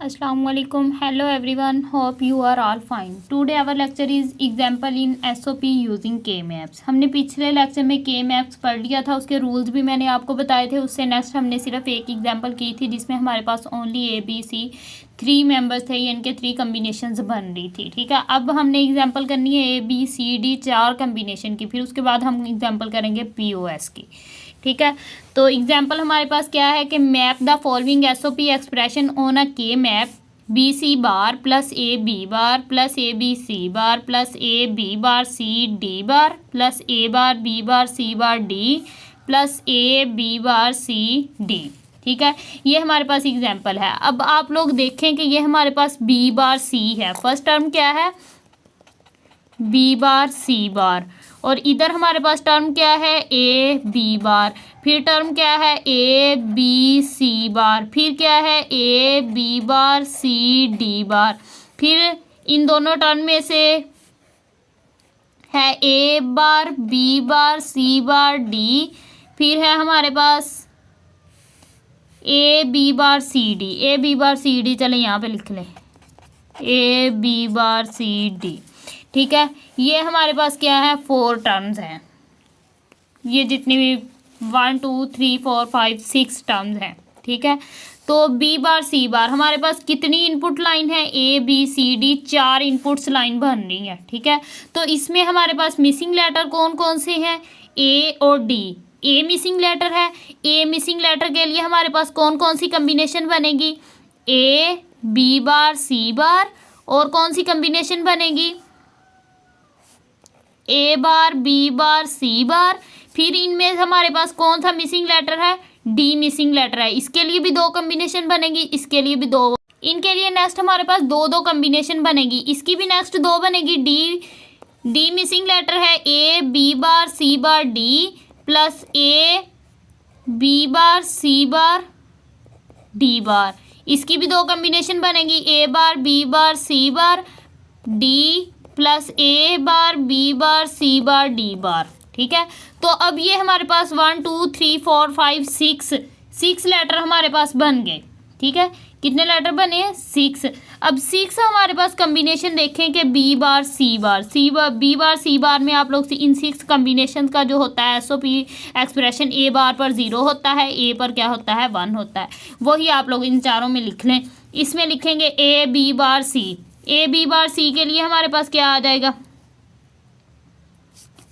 Assalamualaikum. Hello everyone. Hope you are all fine. Today our lecture is example in SOP using K-maps. हमने पिछले lecture में K-maps पढ़ लिया था, उसके रूल्स भी मैंने आपको बताए थे। उससे नेक्स्ट हमने सिर्फ एक एग्जाम्पल की थी जिसमें हमारे पास ओनली ABC 3 मेंबर्स थे, यानी कि 3 कम्बिनेशंस बन रही थी। ठीक है, अब हमने एग्जाम्पल करनी है ABCD 4 कम्बिनेशन की, फिर उसके बाद हम एग्जाम्पल करेंगे POS की। ठीक है, तो एग्जाम्पल हमारे पास क्या है कि map the following SOP expression on a K map BC bar plus AB bar plus ABC bar plus AB bar CD bar plus A bar B bar C bar D plus AB bar CD। ठीक है, ये हमारे पास example है। अब आप लोग देखें कि ये हमारे पास B बार C है। फर्स्ट टर्म क्या है? B बार C बार, और इधर हमारे पास टर्म क्या है? AB बार। फिर टर्म क्या है? ABC बार। फिर क्या है? AB बार CD बार। फिर इन दोनों टर्म में से है A bar B bar C bar D। फिर है हमारे पास AB bar CD। AB bar CD, चले यहाँ पे लिख लें AB बार CD। ठीक है, ये हमारे पास क्या है? 4 टर्म्स हैं। ये जितनी भी 1 2 3 4 5 6 टर्म्स हैं। ठीक है, तो B बार C बार हमारे पास कितनी इनपुट लाइन है? ABCD 4 इनपुट्स लाइन बन रही है। ठीक है, तो इसमें हमारे पास मिसिंग लेटर कौन कौन से हैं? A और D। A मिसिंग लेटर है। A मिसिंग लेटर के लिए हमारे पास कौन कौन सी कम्बिनेशन बनेगी? A B बार C बार, और कौन सी कम्बिनेशन बनेगी? A bar B bar C बार। फिर इनमें हमारे पास कौन सा मिसिंग लेटर है? D मिसिंग लेटर है। इसके लिए भी 2 कम्बिनेशन बनेगी, इसके लिए भी 2। इनके लिए नेक्स्ट हमारे पास 2 कम्बिनेशन बनेगी, इसकी भी नेक्स्ट 2 बनेगी। D मिसिंग लेटर है A B bar C bar D plus A B bar C bar D बार। इसकी भी 2 कम्बिनेशन बनेगी, A bar B bar C bar D plus A bar B bar C bar D बार। ठीक है, तो अब ये हमारे पास 1 2 3 4 5 6 लेटर हमारे पास बन गए। ठीक है, कितने लेटर बने? 6। अब 6 हमारे पास कम्बिनेशन देखें कि B बार C बार B बार C बार में आप लोग इन 6 कम्बिनेशन का जो होता है SOP एक्सप्रेशन A बार पर 0 होता है, A पर क्या होता है? 1 होता है। वही आप लोग इन चारों में लिख लें। इसमें लिखेंगे A B bar C। A B bar C के लिए हमारे पास क्या आ जाएगा?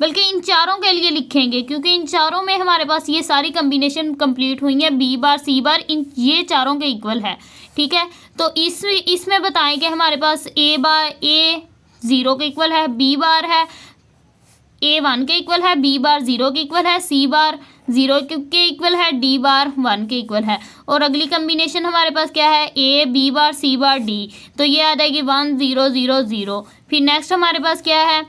बल्कि इन चारों के लिए लिखेंगे क्योंकि इन चारों में हमारे पास ये सारी कम्बिनेशन कंप्लीट हुई है। B बार C बार इन ये चारों के इक्वल है। ठीक है, तो इसमें बताएं कि हमारे पास A 0 के इक्वल है, B बार है A 1 के इक्वल है, B बार 0 के इक्वल है, C बार 0 के इक्वल है, D बार 1 के इक्वल है। और अगली कम्बिनेशन हमारे पास क्या है? A B bar C bar D, तो ये आ जाएगी 1 0 0 0। फिर नेक्स्ट हमारे पास क्या है?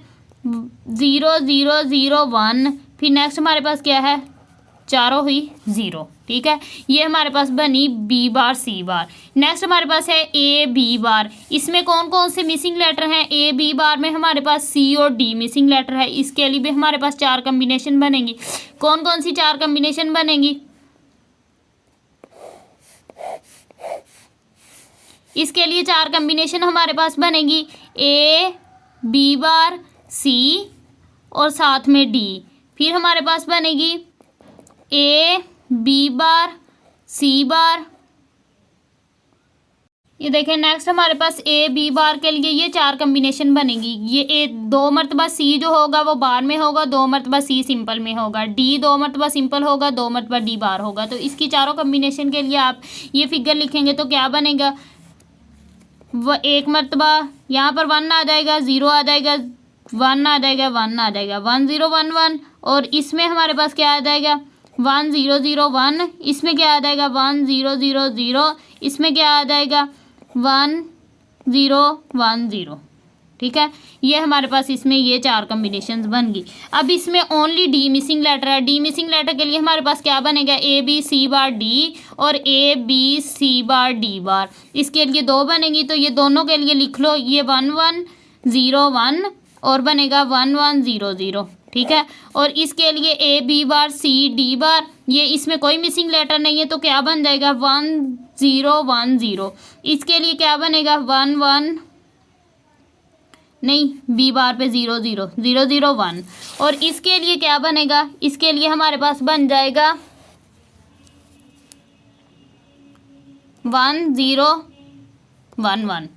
0 0 0 1। फिर नेक्स्ट हमारे पास क्या है? चारों हुई 0। ठीक है, ये हमारे पास बनी B बार C बार। नेक्स्ट हमारे पास है A B बार। इसमें कौन कौन से मिसिंग लेटर हैं? A B बार में हमारे पास C और D मिसिंग लेटर है। इसके लिए भी हमारे पास 4 कम्बिनेशन बनेंगी। कौन कौन सी 4 कम्बिनेशन बनेंगी? इसके लिए 4 कम्बिनेशन हमारे पास बनेगी A B बार C और साथ में D। फिर हमारे पास बनेगी A B बार C बार। ये देखें, नेक्स्ट हमारे पास A B बार के लिए ये 4 कम्बिनेशन बनेगी। ये 2 मरतबा C जो होगा वो बार में होगा, 2 मरतबा C सिंपल में होगा, D 2 मरतबा सिंपल होगा, 2 मरतबा D बार होगा। तो इसकी चारों कम्बिनेशन के लिए आप ये फिगर लिखेंगे तो क्या बनेगा? वह 1 मरतबा यहाँ पर 1 आ जाएगा, 0 आ जाएगा, 1 आ जाएगा, 1 आ जाएगा, 1 0 1 1। और इसमें हमारे पास क्या आ जाएगा? 1 0 0 1। इसमें क्या आ जाएगा? 1 0 0 0। इसमें क्या आ जाएगा? 1 0 1 0। ठीक है, ये हमारे पास इसमें ये 4 कम्बिनेशंस बन गई। अब इसमें ओनली D मिसिंग लेटर है। D मिसिंग लेटर के लिए हमारे पास क्या बनेगा? A B C bar D और A B C bar D बार। इसके लिए 2 बनेगी, तो ये दोनों के लिए लिख लो, ये 1 1 0 1 और बनेगा 1 1 0 0। ठीक है, और इसके लिए A B bar C D बार ये इसमें कोई मिसिंग लेटर नहीं है, तो क्या बन जाएगा 1010। इसके लिए क्या बनेगा 11 नहीं, बी बार पे 00001। और इसके लिए क्या बनेगा, इसके लिए हमारे पास बन जाएगा 1011।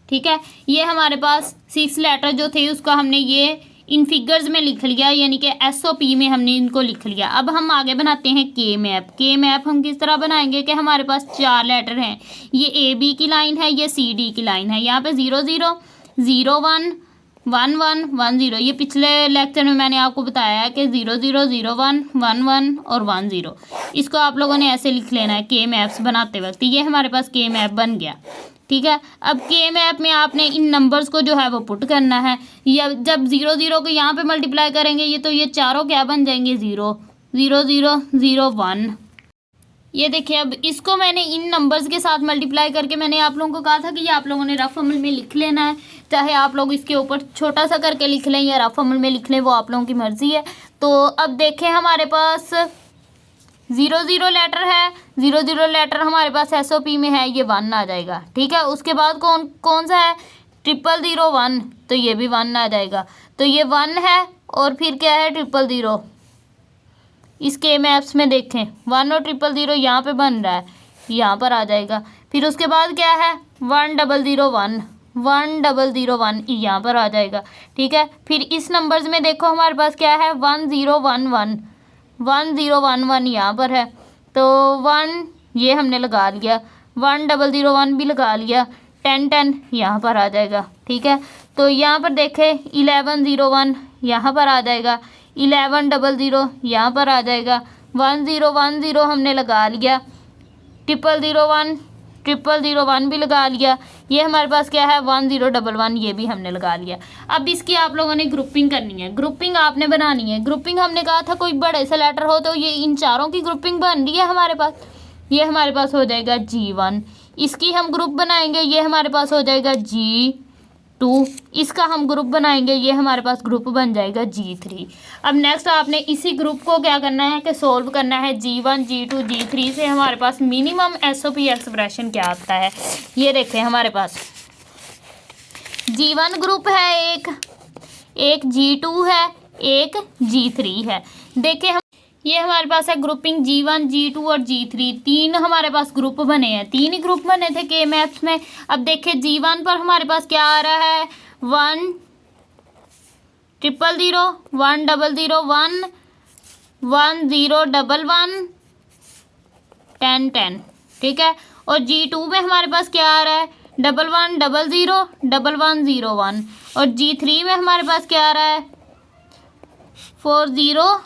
ठीक है, ये हमारे पास 6 लेटर जो थे उसका हमने ये इन फिगर्स में लिख लिया, यानी कि एसओपी में हमने इनको लिख लिया। अब हम आगे बनाते हैं के मैप। के मैप हम किस तरह बनाएंगे कि हमारे पास 4 लेटर हैं, ये ए बी की लाइन है, ये सी डी की लाइन है, यहाँ पे 00 01 11 10। ये पिछले लेक्चर में मैंने आपको बताया है कि 00 01 11 और 10। इसको आप लोगों ने ऐसे लिख लेना है के मैप्स बनाते वक्त। ये हमारे पास के मैप बन गया। ठीक है, अब के मैप में आपने इन नंबर्स को जो है वो पुट करना है, या जब 00 को यहाँ पे मल्टीप्लाई करेंगे ये तो ये चारों क्या बन जाएंगे 0 0 0 0 1। ये देखिए, अब इसको मैंने इन नंबर्स के साथ मल्टीप्लाई करके मैंने आप लोगों को कहा था कि ये आप लोगों ने रफ अमल में लिख लेना है, चाहे आप लोग इसके ऊपर छोटा सा करके लिख लें या रफ अमल में लिख लें, वो आप लोगों की मर्ज़ी है। तो अब देखें, हमारे पास 00 लेटर है, 00 लेटर हमारे पास एसओपी में है, ये 1 आ जाएगा। ठीक है, उसके बाद कौन सा है 0001, तो ये भी 1 आ जाएगा। तो ये 1 है, और फिर क्या है 000। इसके मैप्स में देखें 1 और 000 यहाँ पे बन रहा है, यहाँ पर आ जाएगा। फिर उसके बाद क्या है 1001 1001 यहाँ पर आ जाएगा। ठीक है, फिर इस नंबर्स में देखो हमारे पास क्या है 1011 1011 यहाँ पर है, तो 1 ये हमने लगा लिया, 1001 भी लगा लिया, 1010 यहाँ पर आ जाएगा। ठीक है, तो यहाँ पर देखें 1101 यहाँ पर आ जाएगा, 1100 यहाँ पर आ जाएगा, 1010 हमने लगा लिया, 0001 भी लगा लिया। ये हमारे पास क्या है 1011, ये भी हमने लगा लिया। अब इसकी आप लोगों ने ग्रुपिंग करनी है, ग्रुपिंग आपने बनानी है। ग्रुपिंग हमने कहा था कोई बड़े से लेटर हो, तो ये इन चारों की ग्रुपिंग बन रही है हमारे पास। ये हमारे पास हो जाएगा G1, इसकी हम ग्रुप बनाएंगे, ये हमारे पास हो जाएगा G2, इसका हम ग्रुप बनाएंगे, ये हमारे पास ग्रुप बन जाएगा G3। अब नेक्स्ट आपने इसी ग्रुप को क्या करना है कि सोल्व करना है। G1 G2 G3 से हमारे पास मिनिमम एसओपी एक्सप्रेशन क्या आता है। ये देखें, हमारे पास G1 ग्रुप है, एक G2 है, एक G3 है। देखें हम, ये हमारे पास है ग्रुपिंग G1 G2 और G3, 3 हमारे पास ग्रुप बने हैं, 3 ही ग्रुप बने थे के मैप्स में। अब देखें G1 पर हमारे पास क्या आ रहा है 1 000 1 001 1 011 10 10। ठीक है, और G2 में हमारे पास क्या आ रहा है 1100 1101। और G3 में हमारे पास क्या आ रहा है 40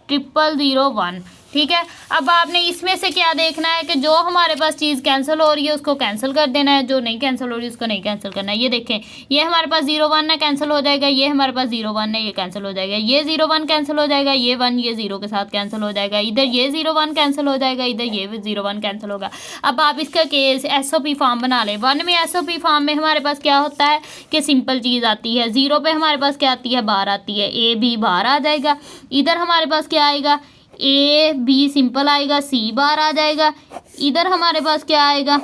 001। ठीक है, अब आपने इसमें से क्या देखना है कि जो हमारे पास चीज़ कैंसिल हो रही है उसको कैंसिल कर देना है, जो नहीं कैंसिल हो रही है उसको नहीं कैंसिल करना है। ये देखें, ये हमारे पास 01 है, कैंसिल हो जाएगा, ये हमारे पास 01 है, ये कैंसिल हो जाएगा, ये 01 कैंसिल हो जाएगा, ये 1 ये 0 के साथ कैंसिल हो जाएगा, इधर ये 01 कैंसिल हो जाएगा, इधर ये 01 कैंसिल होगा। अब आप इसका केस एसओपी फॉर्म बना लें। 1 में एसओपी फॉर्म में हमारे पास क्या होता है कि सिंपल चीज़ आती है, 0 पे हमारे पास क्या आती है बार आती है, ए बी बार आ जाएगा। इधर हमारे पास क्या आएगा ए बी सिंपल आएगा, सी बार आ जाएगा। इधर हमारे पास क्या आएगा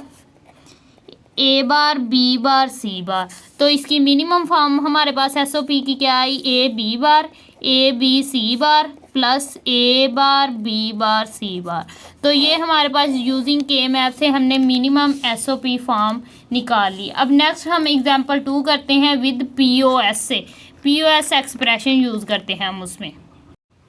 ए bar B bar C bar. तो इसकी मिनिमम फॉर्म हमारे पास एसओपी की क्या आई A B bar A B C bar plus A bar B bar C bar. तो ये हमारे पास यूजिंग के मैप से हमने मिनिमम एसओपी फॉर्म निकाल ली। अब नेक्स्ट हम एग्जांपल 2 करते हैं विद पीओएस से, पीओएस एक्सप्रेशन यूज़ करते हैं हम उसमें।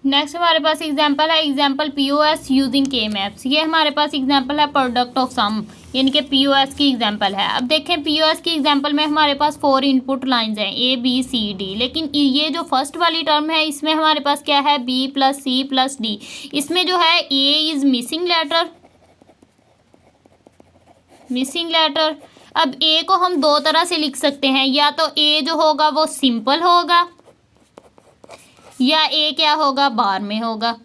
नेक्स्ट हमारे पास एग्जांपल है एग्जांपल पीओएस यूजिंग के मैप्स। ये हमारे पास एग्जांपल है प्रोडक्ट ऑफ सम, यानी कि पीओएस की एग्जांपल है। अब देखें पीओएस की एग्जांपल में हमारे पास 4 इनपुट लाइंस हैं ए बी सी डी, लेकिन ये जो फर्स्ट वाली टर्म है इसमें हमारे पास क्या है B plus C plus D. इसमें जो है ए इज मिसिंग लेटर। अब ए को हम 2 तरह से लिख सकते हैं, या तो ए जो होगा वो सिंपल होगा या ए क्या होगा बार में होगा।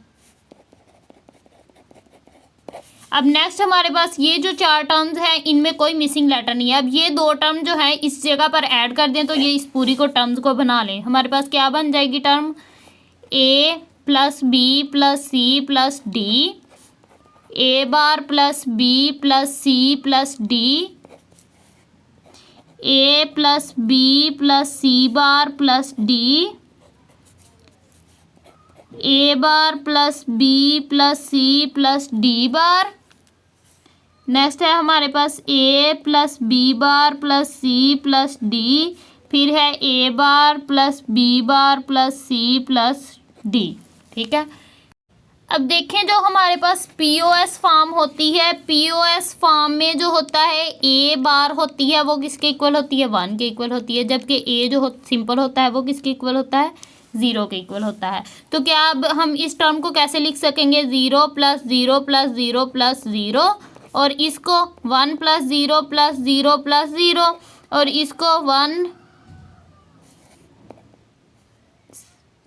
अब नेक्स्ट हमारे पास ये जो 4 टर्म्स हैं इनमें कोई मिसिंग लेटर नहीं है। अब ये 2 टर्म जो है इस जगह पर ऐड कर दें तो ये इस पूरी को टर्म्स को बना लें। हमारे पास क्या बन जाएगी term A plus B plus C plus D, A bar plus B plus C plus D, A plus B plus C bar plus D, A bar plus B plus C plus D bar. Next है हमारे पास A plus B bar plus C plus D, फिर है A bar plus B bar plus C plus D. ठीक है, अब देखें जो हमारे पास पीओएस फॉर्म होती है, पीओएस फॉर्म में जो होता है ए बार होती है वो किसके इक्वल होती है, 1 के इक्वल होती है, जबकि ए जो सिंपल होता है वो किसके इक्वल होता है, 0 के इक्वल होता है। तो क्या अब हम इस टर्म को कैसे लिख सकेंगे, 0 प्लस 0 प्लस 0 प्लस 0, और इसको 1 प्लस 0 प्लस 0 प्लस 0, और इसको 1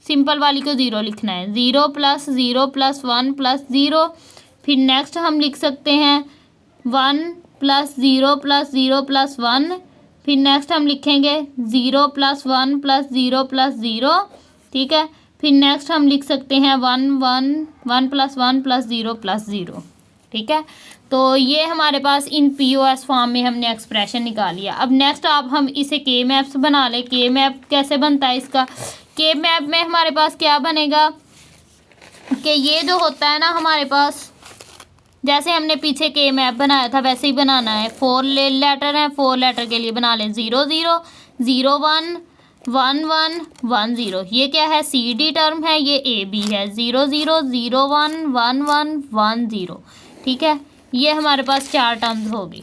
सिंपल वाली को 0 लिखना है, 0 प्लस 0 प्लस 1 प्लस 0। फिर नेक्स्ट हम लिख सकते हैं 1 प्लस 0 प्लस 0 प्लस 1, फिर नेक्स्ट हम लिखेंगे 0 प्लस 1 प्लस 0 प्लस 0। ठीक है, फिर नेक्स्ट हम लिख सकते हैं 1 प्लस 1 प्लस 0 प्लस 0। ठीक है, तो ये हमारे पास इन पीओएस फॉर्म में हमने एक्सप्रेशन निकाल लिया। अब नेक्स्ट आप हम इसे के मैप्स बना लें। के मैप कैसे बनता है इसका, के मैप में हमारे पास क्या बनेगा कि ये जो होता है ना हमारे पास, जैसे हमने पीछे के मैप बनाया था वैसे ही बनाना है। 4 लेटर हैं, 4 लेटर के लिए बना लें 0 0 0 1 1 1 1 0। ये क्या है, सी डी टर्म है, ये ए बी है, 0 0 0 1 1 1 1 0। ठीक है, ये हमारे पास 4 टर्म्स होगी।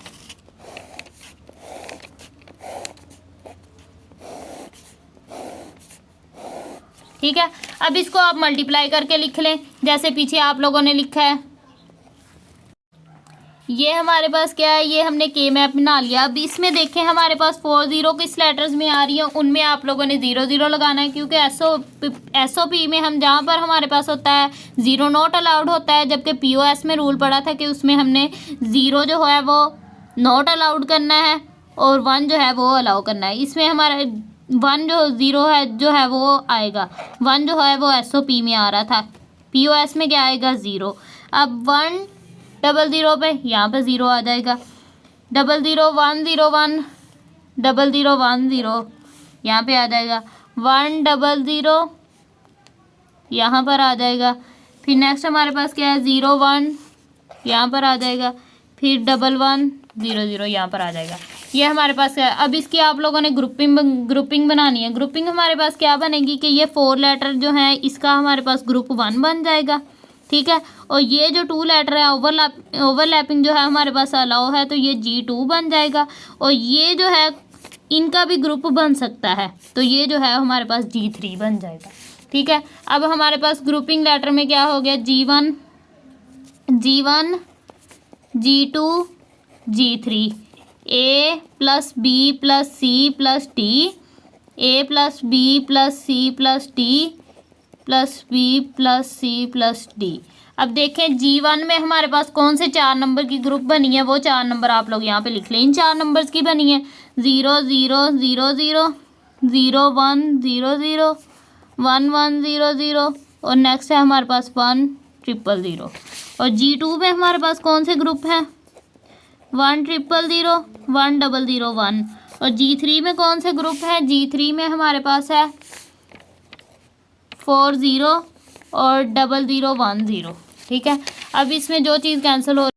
ठीक है, अब इसको आप मल्टीप्लाई करके लिख लें जैसे पीछे आप लोगों ने लिखा है। ये हमारे पास क्या है, ये हमने के मैप बना लिया। अब इसमें देखें हमारे पास 4 0 किस लेटर्स में आ रही है, उनमें आप लोगों ने 0 0 लगाना है, क्योंकि एसओपी में हम जहाँ पर हमारे पास होता है 0 नॉट अलाउड होता है, जबकि पीओएस में रूल पड़ा था कि उसमें हमने 0 जो है वो नॉट अलाउड करना है और 1 जो है वो अलाउ करना है। इसमें हमारा 1 जो 0 है जो है वो आएगा, 1 जो है वो एसओपी में आ रहा था, पीओएस में क्या आएगा 0। अब 1 0 0 पे यहाँ पे 0 आ जाएगा, 0 0 1 0 1 0 0 1 0 यहाँ पे आ जाएगा, 1 0 0 यहाँ पर आ जाएगा। फिर नेक्स्ट हमारे पास क्या है, 0 1 यहाँ पर आ जाएगा, फिर 1 1 0 0 यहाँ पर आ जाएगा। ये हमारे पास क्या है। अब इसकी आप लोगों ने ग्रुपिंग बनानी है। ग्रुपिंग हमारे पास क्या बनेगी कि ये 4 लेटर जो है इसका हमारे पास ग्रुप 1 बन जाएगा। ठीक है, और ये जो 2 लेटर है ओवरलैपिंग जो है हमारे पास अलाउ है, तो ये G2 बन जाएगा, और ये जो है इनका भी ग्रुप बन सकता है, तो ये जो है हमारे पास G3 बन जाएगा। ठीक है, अब हमारे पास ग्रुपिंग लेटर में क्या हो गया, G1 G2 G3, A plus B plus C plus D, A plus B plus C plus D plus B plus C plus D। अब देखें G1 में हमारे पास कौन से 4 नंबर की ग्रुप बनी है, वो 4 नंबर आप लोग यहाँ पे लिख लें। इन 4 नंबर्स की बनी है 0 0 0 0 0 1 0 0 1 1 0 0, और नेक्स्ट है हमारे पास 1 0 0 0। और G2 में हमारे पास कौन से ग्रुप हैं, 1 0 0 1 0 0 1। और G3 में कौन से ग्रुप है, G3 में हमारे पास है 4 0 और 0 0 1 0। ठीक है, अब इसमें जो चीज़ कैंसिल हो रही,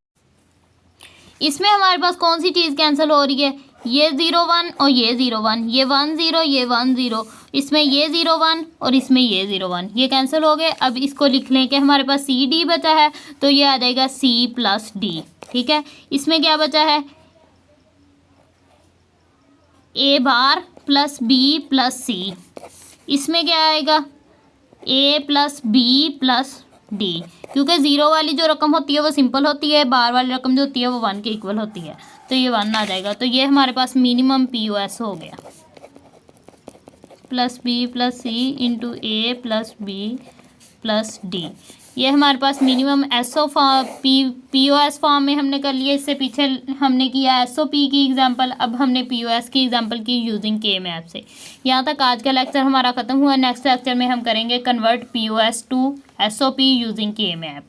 इसमें हमारे पास कौन सी चीज़ कैंसिल हो रही है, ये 0 1 और ये 0 1, ये 1 0 ये 1 0, इसमें ये 0 1 और इसमें ये 0 1, ये कैंसिल हो गए। अब इसको लिख लें कि हमारे पास सी डी बचा है, तो ये आ जाएगा C प्लस D। ठीक है, इसमें क्या बचा है, A bar plus B plus C, इसमें क्या आएगा A plus B plus D, क्योंकि 0 वाली जो रकम होती है वो सिंपल होती है, बार वाली रकम जो होती है वो 1 के इक्वल होती है, तो ये 1 आ जाएगा। तो ये हमारे पास मिनिमम पीओएस हो गया, plus B plus C into A plus B plus D। ये हमारे पास minimum SO form POS form में हमने कर लिया। इससे पीछे हमने किया एसओपी की एग्जांपल, अब हमने पीओएस की एग्जांपल की यूजिंग के मैप से। यहाँ तक आज का लेक्चर हमारा ख़त्म हुआ। नेक्स्ट लेक्चर में हम करेंगे convert POS to SOP using K map.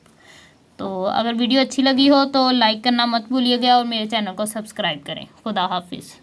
तो अगर वीडियो अच्छी लगी हो तो लाइक करना मत भूलिएगा और मेरे चैनल को सब्सक्राइब करें। खुदा हाफिज़।